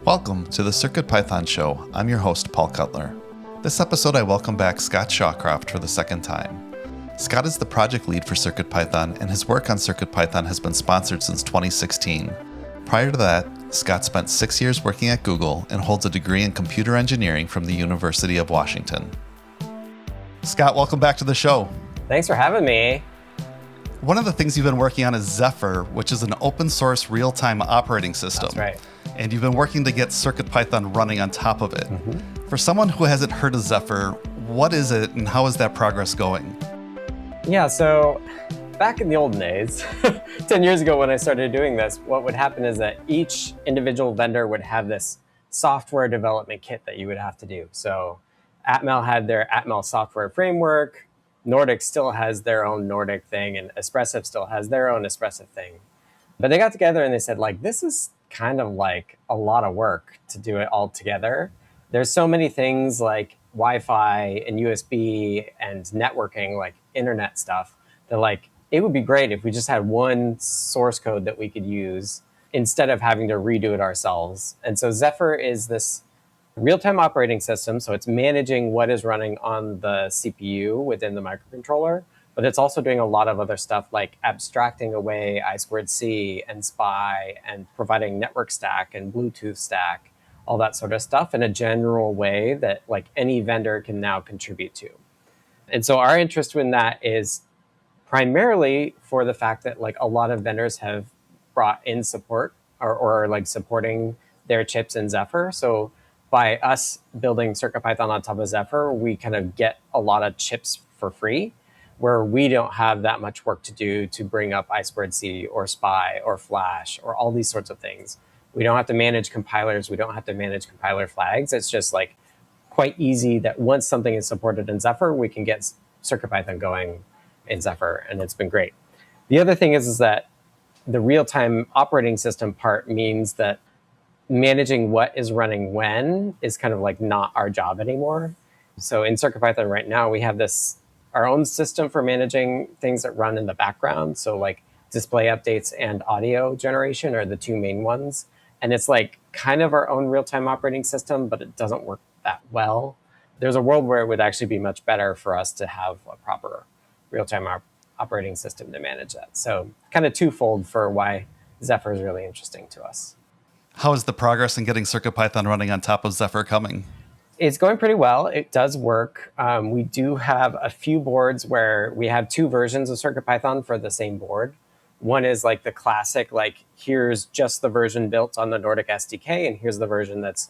Welcome to the CircuitPython Show. I'm your host, Paul Cutler. This episode, I welcome back Scott Shawcroft for the second time. Scott is the project lead for CircuitPython, and his work on CircuitPython has been sponsored since 2016. Prior to that, Scott spent 6 years working at Google and holds a degree in computer engineering from the University of Washington. Scott, welcome back to the show. Thanks for having me. One of the things you've been working on is Zephyr, which is an open source real-time operating system. That's right. And you've been working to get CircuitPython running on top of it. Mm-hmm. For someone who hasn't heard of Zephyr, what is it and how is that progress going? Yeah, so back in the olden days, 10 years ago when I started doing this, what would happen is that each individual vendor would have this software development kit that you would have to do. So Atmel had their Atmel software framework, Nordic still has their own Nordic thing, and Espressif still has their own Espressif thing. But they got together and they said, this is kind of like a lot of work to do it all together. There's so many things like Wi-Fi and USB and networking, like internet stuff, that it would be great if we just had one source code that we could use instead of having to redo it ourselves. And so Zephyr is this real-time operating system. So it's managing what is running on the CPU within the microcontroller, but it's also doing a lot of other stuff like abstracting away I2C and SPI and providing network stack and Bluetooth stack, all that sort of stuff in a general way that any vendor can now contribute to. And so our interest in that is primarily for the fact that a lot of vendors have brought in support or supporting their chips in Zephyr. So by us building CircuitPython on top of Zephyr, we kind of get a lot of chips for free, where we don't have that much work to do to bring up I2C or SPI or Flash or all these sorts of things. We don't have to manage compilers. We don't have to manage compiler flags. It's just quite easy that once something is supported in Zephyr, we can get CircuitPython going in Zephyr, and it's been great. The other thing is that the real-time operating system part means that managing what is running when is kind of not our job anymore. So in CircuitPython right now, we have our own system for managing things that run in the background. So display updates and audio generation are the two main ones. And it's kind of our own real-time operating system, but it doesn't work that well. There's a world where it would actually be much better for us to have a proper real-time operating system to manage that. So kind of twofold for why Zephyr is really interesting to us. How is the progress in getting CircuitPython running on top of Zephyr coming? It's going pretty well. It does work. We do have a few boards where we have two versions of CircuitPython for the same board. One is the classic, here's just the version built on the Nordic SDK, and here's the version that's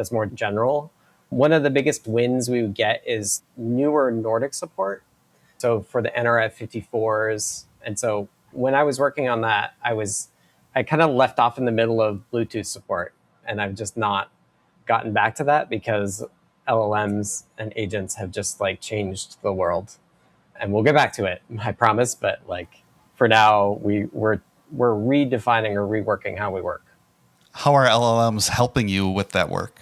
more general. One of the biggest wins we would get is newer Nordic support. So for the NRF54s. And so when I was working on that, I kind of left off in the middle of Bluetooth support, and I've just not gotten back to that because LLMs and agents have just changed the world. And we'll get back to it, I promise. But for now, we're redefining or reworking how we work. How are LLMs helping you with that work?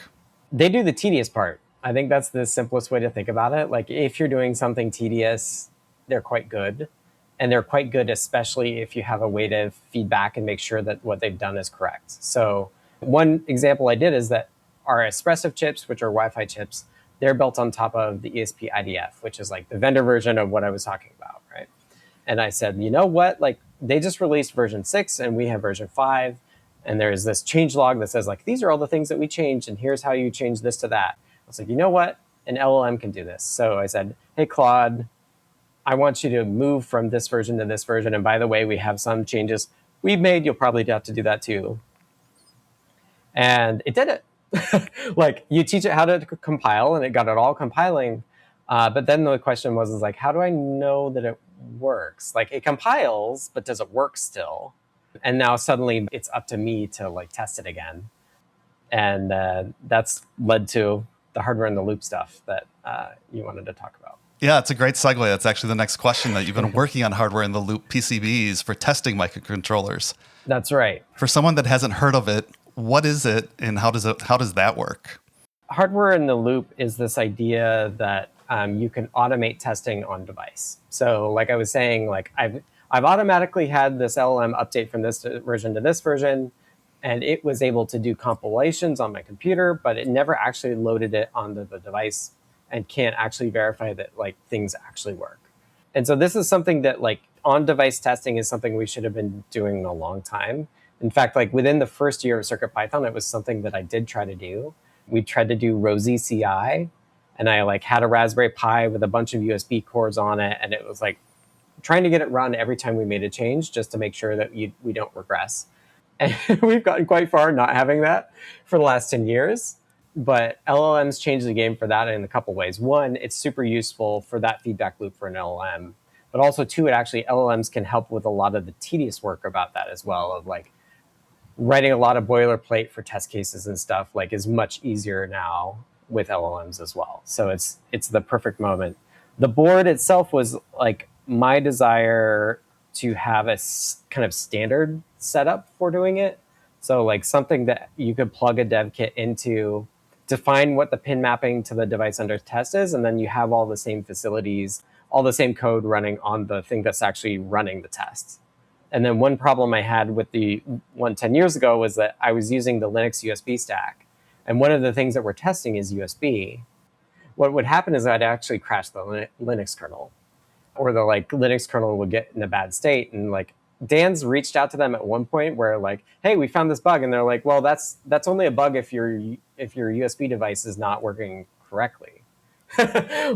They do the tedious part. I think that's the simplest way to think about it. If you're doing something tedious, they're quite good. And they're quite good, especially if you have a way to feedback and make sure that what they've done is correct. So one example I did is that our Espressif chips, which are Wi-Fi chips, they're built on top of the ESP IDF, which is the vendor version of what I was talking about, right? And I said, you know what? They just released version 6 and we have version 5. And there's this change log that says these are all the things that we changed and here's how you change this to that. I was you know what? An LLM can do this. So I said, hey, Claude, I want you to move from this version to this version. And by the way, we have some changes we've made. You'll probably have to do that too. And it did it. You teach it how to compile, and it got it all compiling. But then the question was how do I know that it works? It compiles, but does it work still? And now suddenly it's up to me to test it again. And that's led to the hardware in the loop stuff that you wanted to talk about. Yeah, it's a great segue. That's actually the next question, that you've been working on hardware in the loop PCBs for testing microcontrollers. That's right. For someone that hasn't heard of it, what is it and how does that work? Hardware in the loop is this idea that you can automate testing on device. So I was saying, I've automatically had this LLM update from this version to this version. and it was able to do compilations on my computer, but it never actually loaded it onto the device and can't actually verify that like things actually work. And so this is something that like on-device testing is something we should have been doing a long time. In fact, like within the first year of CircuitPython, it was something that I did try to do. We tried to do Rosie CI, and I like had a Raspberry Pi with a bunch of USB cords on it, and it was like trying to get it run every time we made a change just to make sure that we don't regress. And we've gotten quite far not having that for the last 10 years. But LLMs changed the game for that in a couple ways. One, it's super useful for that feedback loop for an LLM. But also, two, LLMs can help with a lot of the tedious work about that as well, of like writing a lot of boilerplate for test cases and stuff like is much easier now with LLMs as well. So it's the perfect moment. The board itself was like my desire to have a kind of standard setup for doing it. So like something that you could plug a dev kit into, define what the pin mapping to the device under test is, and then you have all the same facilities, all the same code running on the thing that's actually running the tests. And then one problem I had with the one 10 years ago was that I was using the Linux USB stack. And one of the things that we're testing is USB. What would happen is I'd actually crash the Linux kernel, or the like Linux kernel would get in a bad state. And like Dan's reached out to them at one point where like, hey, we found this bug. And they're like, well, that's only a bug if your USB device is not working correctly,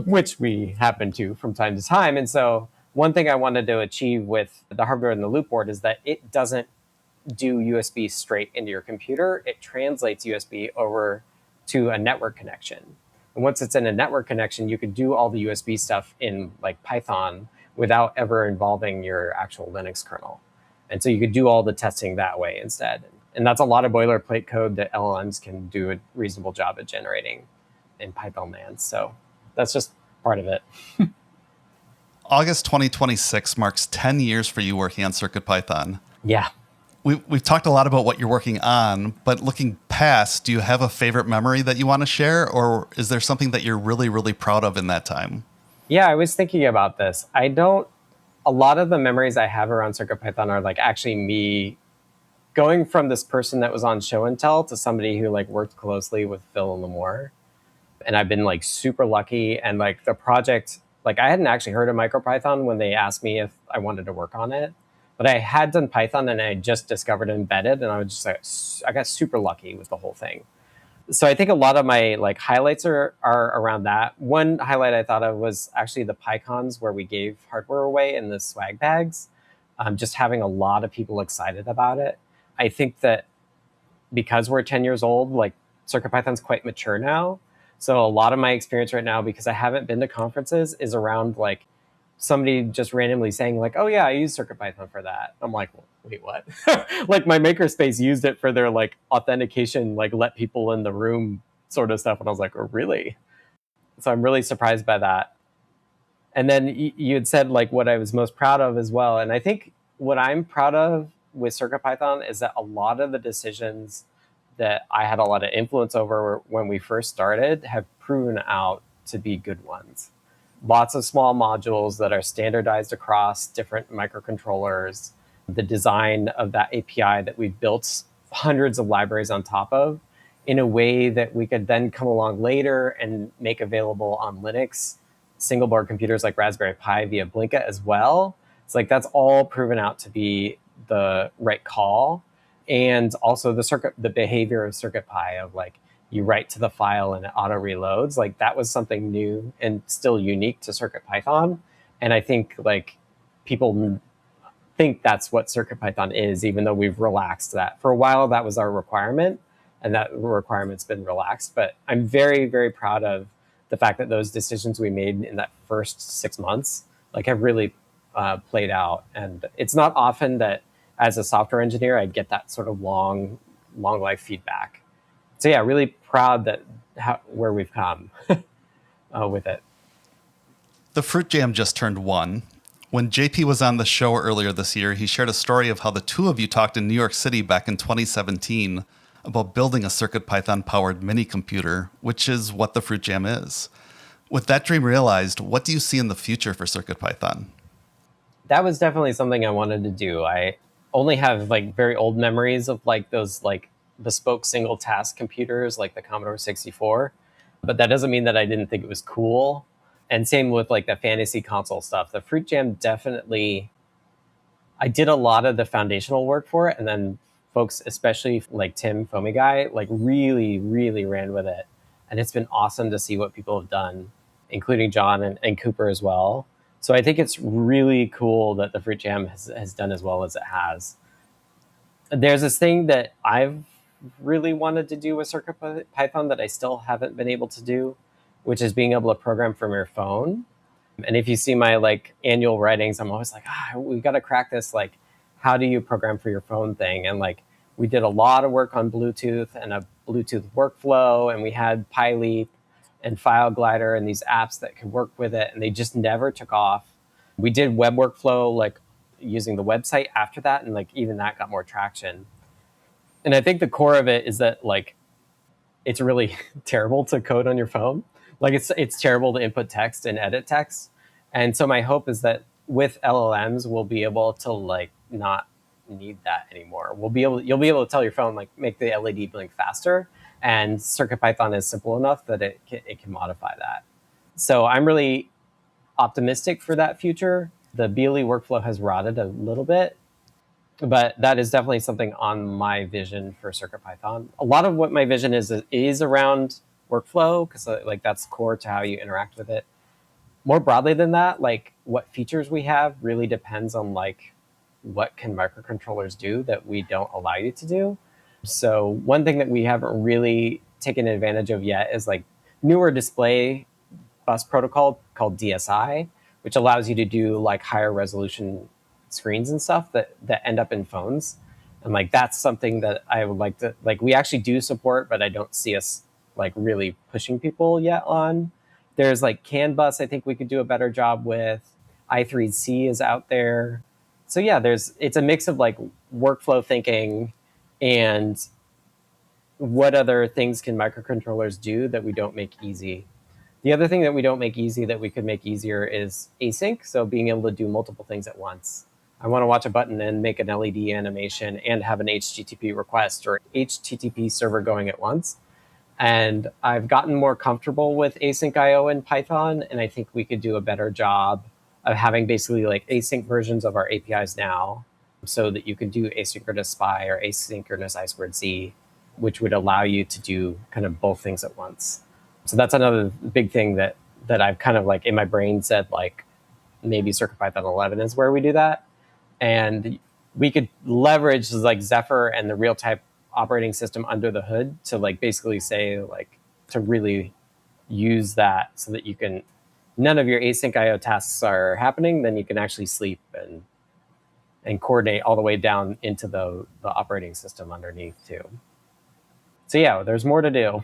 which we happen to from time to time. And so one thing I wanted to achieve with the hardware and the loop board is that it doesn't do USB straight into your computer. It translates USB over to a network connection. And once it's in a network connection, you could do all the USB stuff in like Python without ever involving your actual Linux kernel. And so you could do all the testing that way instead. And that's a lot of boilerplate code that LLMs can do a reasonable job at generating in Python land. So that's just part of it. August 2026 marks 10 years for you working on CircuitPython. Yeah. We've talked a lot about what you're working on, but looking past, do you have a favorite memory that you want to share, or is there something that you're really, really proud of in that time? Yeah, I was thinking about this. A lot of the memories I have around CircuitPython are like actually me going from this person that was on show and tell to somebody who like worked closely with Phil and Limor. And I've been like super lucky. And like the project, like I hadn't actually heard of MicroPython when they asked me if I wanted to work on it. But I had done Python and I just discovered embedded, and I was just like, I got super lucky with the whole thing. So I think a lot of my like highlights are around that. One highlight I thought of was actually the PyCons where we gave hardware away in the swag bags. Just having a lot of people excited about it. I think that because we're 10 years old, like CircuitPython's quite mature now. So a lot of my experience right now, because I haven't been to conferences, is around like somebody just randomly saying like, oh yeah, I use CircuitPython for that. I'm like, well, wait, what? Like my makerspace used it for their like authentication, like let people in the room sort of stuff. And I was like, oh, really? So I'm really surprised by that. And then you had said like what I was most proud of as well. And I think what I'm proud of with CircuitPython is that a lot of the decisions that I had a lot of influence over when we first started have proven out to be good ones. Lots of small modules that are standardized across different microcontrollers, the design of that API that we've built hundreds of libraries on top of in a way that we could then come along later and make available on Linux, single board computers like Raspberry Pi via Blinka as well. It's like that's all proven out to be the right call. And also the behavior of CircuitPy of like, you write to the file and it auto reloads. Like that was something new and still unique to CircuitPython. And I think like people think that's what CircuitPython is, even though we've relaxed that. For a while, that was our requirement, and that requirement's been relaxed. But I'm very, very proud of the fact that those decisions we made in that first 6 months like have really played out. And it's not often that as a software engineer, I get that sort of long life feedback. So yeah, really proud that where we've come with it. The Fruit Jam just turned 1. When JP was on the show earlier this year, he shared a story of how the two of you talked in New York City back in 2017 about building a CircuitPython-powered mini computer, which is what the Fruit Jam is. With that dream realized, what do you see in the future for CircuitPython? That was definitely something I wanted to do. only have like very old memories of like those like bespoke single task computers like the Commodore 64. But that doesn't mean that I didn't think it was cool. And same with like the fantasy console stuff. The Fruit Jam definitely, I did a lot of the foundational work for it. And then folks, especially like Tim Foamy Guy, like really, really ran with it. And it's been awesome to see what people have done, including John and Cooper as well. So I think it's really cool that the Fruit Jam has done as well as it has. There's this thing that I've really wanted to do with CircuitPython that I still haven't been able to do, which is being able to program from your phone. And if you see my like annual writings, I'm always like, we got to crack this. Like, how do you program for your phone thing? And like, we did a lot of work on Bluetooth and a Bluetooth workflow, and we had PyLeap and File Glider and these apps that could work with it, and they just never took off. We did web workflow like using the website after that, and like even that got more traction. And I think the core of it is that like it's really terrible to code on your phone. Like it's terrible to input text and edit text. And so my hope is that with LLMs, we'll be able to like not need that anymore. You'll be able to tell your phone like make the LED blink faster, and CircuitPython is simple enough that it can modify that. So I'm really optimistic for that future. The BLE workflow has rotted a little bit, but that is definitely something on my vision for CircuitPython. A lot of what my vision is around workflow, because like that's core to how you interact with it. More broadly than that, like what features we have really depends on like what can microcontrollers do that we don't allow you to do. So one thing that we haven't really taken advantage of yet is like newer display bus protocol called DSI, which allows you to do like higher resolution screens and stuff that end up in phones. And like that's something that I would like to like we actually do support, but I don't see us like really pushing people yet on. There's like CAN bus I think we could do a better job with. I3C is out there. So yeah, it's a mix of like workflow thinking and what other things can microcontrollers do that we don't make easy. The other thing that we don't make easy that we could make easier is async. So being able to do multiple things at once. I want to watch a button and make an LED animation and have an HTTP request or HTTP server going at once. And I've gotten more comfortable with async IO in Python, and I think we could do a better job of having basically like async versions of our APIs now so that you can do asynchronous SPI or asynchronous I2C, which would allow you to do kind of both things at once. So that's another big thing that I've kind of like in my brain said like maybe CircuitPython 11 is where we do that. And we could leverage like Zephyr and the real type operating system under the hood to like basically say like to really use that so that you can none of your async IO tasks are happening, then you can actually sleep and coordinate all the way down into the operating system underneath too. So yeah, there's more to do.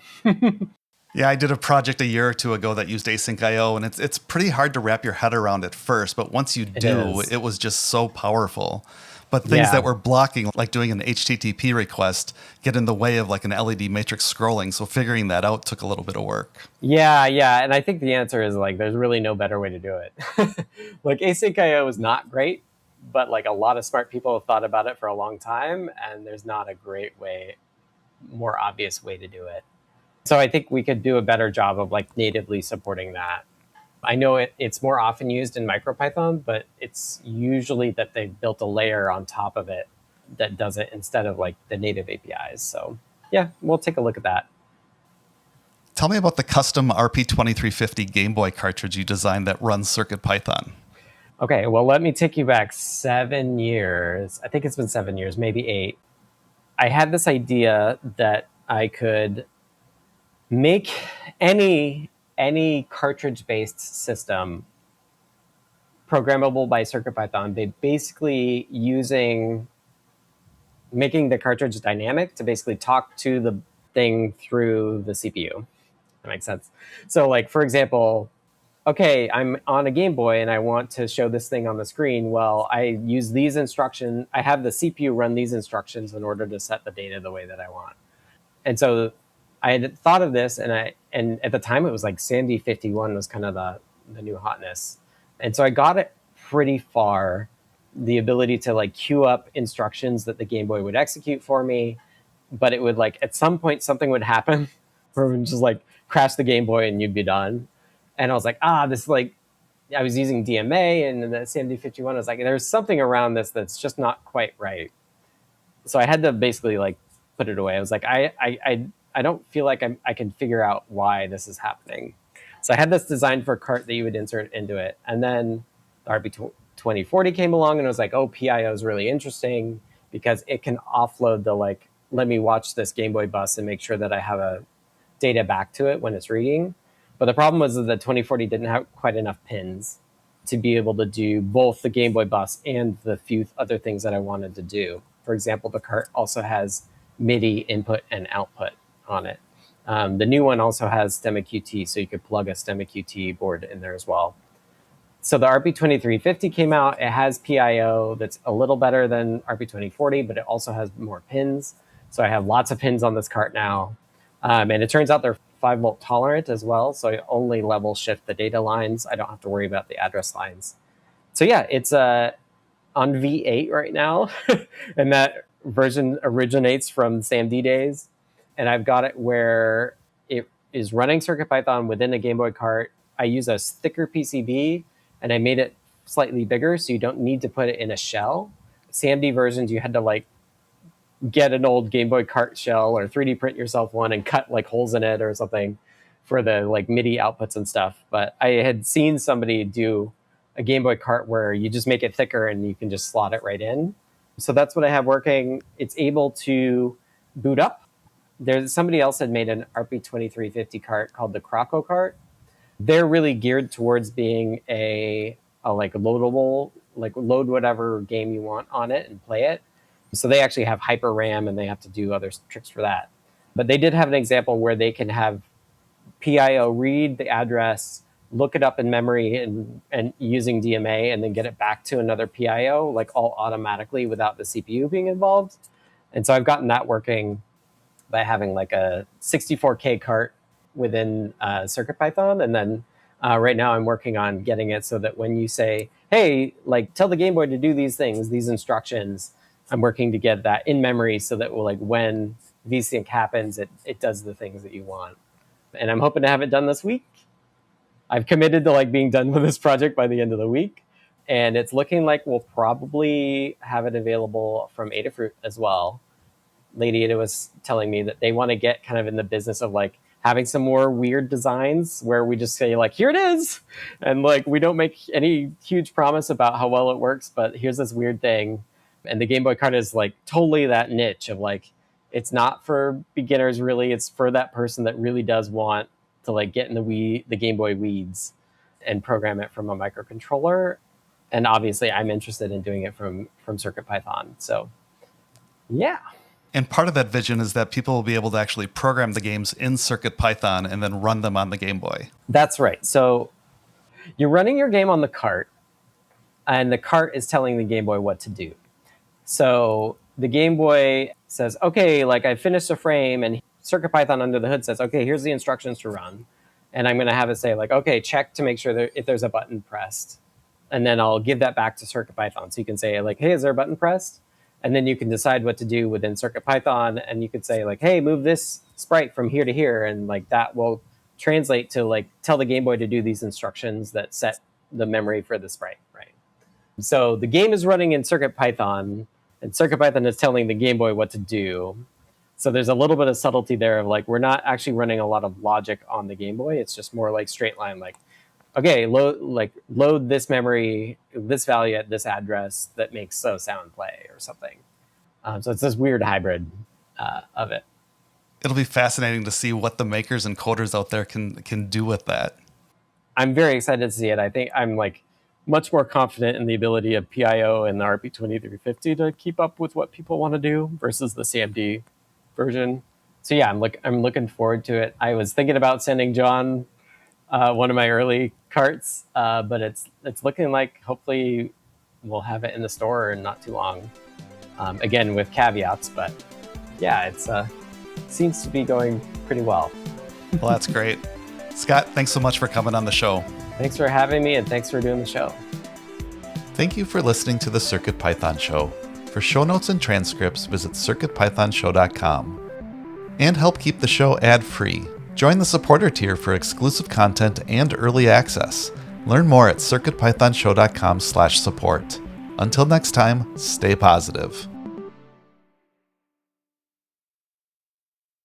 Yeah, I did a project a year or two ago that used async IO, and it's pretty hard to wrap your head around at first, but once you do, it was just so powerful. But things that were blocking, like doing an HTTP request, get in the way of like an LED matrix scrolling. So figuring that out took a little bit of work. Yeah. And I think the answer is like there's really no better way to do it. Like async IO is not great, but like a lot of smart people have thought about it for a long time, and there's not a great way, more obvious way to do it. So I think we could do a better job of like natively supporting that. I know it's more often used in MicroPython, but it's usually that they built a layer on top of it that does it instead of like the native APIs. So yeah, we'll take a look at that. Tell me about the custom RP2350 Gameboy cartridge you designed that runs CircuitPython. Okay, well, let me take you back 7 years. I think it's been 7 years, maybe 8. I had this idea that I could make any cartridge-based system programmable by CircuitPython. They basically making the cartridge dynamic to basically talk to the thing through the CPU. That makes sense. So like, for example, okay, I'm on a Game Boy and I want to show this thing on the screen. Well, I use these instructions. I have the CPU run these instructions in order to set the data the way that I want. And so I had thought of this, and at the time it was like Sandy 51 was kind of the new hotness. And so I got it pretty far the ability to like queue up instructions that the Game Boy would execute for me, but it would like at some point something would happen where it would just like crash the Game Boy and you'd be done. And I was like, this like I was using DMA and the CMD51. I was like, there's something around this that's just not quite right. So I had to basically like put it away. I was like, I don't feel like I can figure out why this is happening. So I had this designed for a cart that you would insert into it. And then the RP2040 came along and I was like, oh, PIO is really interesting because it can offload the like, let me watch this Game Boy bus and make sure that I have a data back to it when it's reading. But the problem was that the 2040 didn't have quite enough pins to be able to do both the Game Boy bus and the few other things that I wanted to do. For example, the cart also has MIDI input and output on it. The new one also has STEMMA QT, so you could plug a STEMMA QT board in there as well. So the RP2350 came out. It has PIO that's a little better than RP2040, but it also has more pins. So I have lots of pins on this cart now. And it turns out they're 5-volt tolerant as well, so I only level shift the data lines. I don't have to worry about the address lines. So yeah, it's on V8 right now, and that version originates from SAMD days. And I've got it where it is running CircuitPython within a Game Boy cart. I use a thicker PCB, and I made it slightly bigger, so you don't need to put it in a shell. SAMD versions, you had to like get an old Game Boy cart shell or 3D print yourself one and cut like holes in it or something for the like MIDI outputs and stuff. But I had seen somebody do a Game Boy cart where you just make it thicker and you can just slot it right in. So that's what I have working. It's able to boot up. There's somebody else had made an RP2350 cart called the Croco cart. They're really geared towards being a like loadable, like load whatever game you want on it and play it. So they actually have hyper RAM and they have to do other tricks for that. But they did have an example where they can have PIO read the address, look it up in memory and using DMA and then get it back to another PIO, like all automatically without the CPU being involved. And so I've gotten that working by having like a 64K cart within CircuitPython. And then right now I'm working on getting it so that when you say, hey, like tell the Game Boy to do these things, these instructions, I'm working to get that in memory so that like when VSync happens, it does the things that you want. And I'm hoping to have it done this week. I've committed to like being done with this project by the end of the week. And it's looking like we'll probably have it available from Adafruit as well. Lady Ada was telling me that they want to get kind of in the business of like having some more weird designs where we just say like, here it is. And like, we don't make any huge promise about how well it works, but here's this weird thing. And the Game Boy cart is like totally that niche of like, it's not for beginners really. It's for that person that really does want to like get in the Game Boy weeds and program it from a microcontroller. And obviously I'm interested in doing it from CircuitPython. So yeah. And part of that vision is that people will be able to actually program the games in CircuitPython and then run them on the Game Boy. That's right. So you're running your game on the cart, and the cart is telling the Game Boy what to do. So the Game Boy says, okay, like I finished a frame, and CircuitPython under the hood says, okay, here's the instructions to run. And I'm going to have it say like, okay, check to make sure if there's a button pressed. And then I'll give that back to CircuitPython. So you can say like, hey, is there a button pressed? And then you can decide what to do within CircuitPython. And you could say like, hey, move this sprite from here to here. And like that will translate to like, tell the Game Boy to do these instructions that set the memory for the sprite, right? So the game is running in CircuitPython, and CircuitPython is telling the Game Boy what to do. So there's a little bit of subtlety there of like, we're not actually running a lot of logic on the Game Boy. It's just more like straight line, like, okay, load this memory, this value at this address that makes so sound play or something. So it's this weird hybrid of it. It'll be fascinating to see what the makers and coders out there can do with that. I'm very excited to see it. I think I'm like much more confident in the ability of PIO and the RP2350 to keep up with what people want to do versus the CMD version. So yeah, I'm looking forward to it. I was thinking about sending John one of my early carts, but it's looking like hopefully we'll have it in the store in not too long. Again, with caveats, but yeah, it's seems to be going pretty well. Well, that's great. Scott, thanks so much for coming on the show. Thanks for having me, and thanks for doing the show. Thank you for listening to the CircuitPython Show. For show notes and transcripts, visit CircuitPythonShow.com. And help keep the show ad-free. Join the supporter tier for exclusive content and early access. Learn more at CircuitPythonShow.com/support. Until next time, stay positive.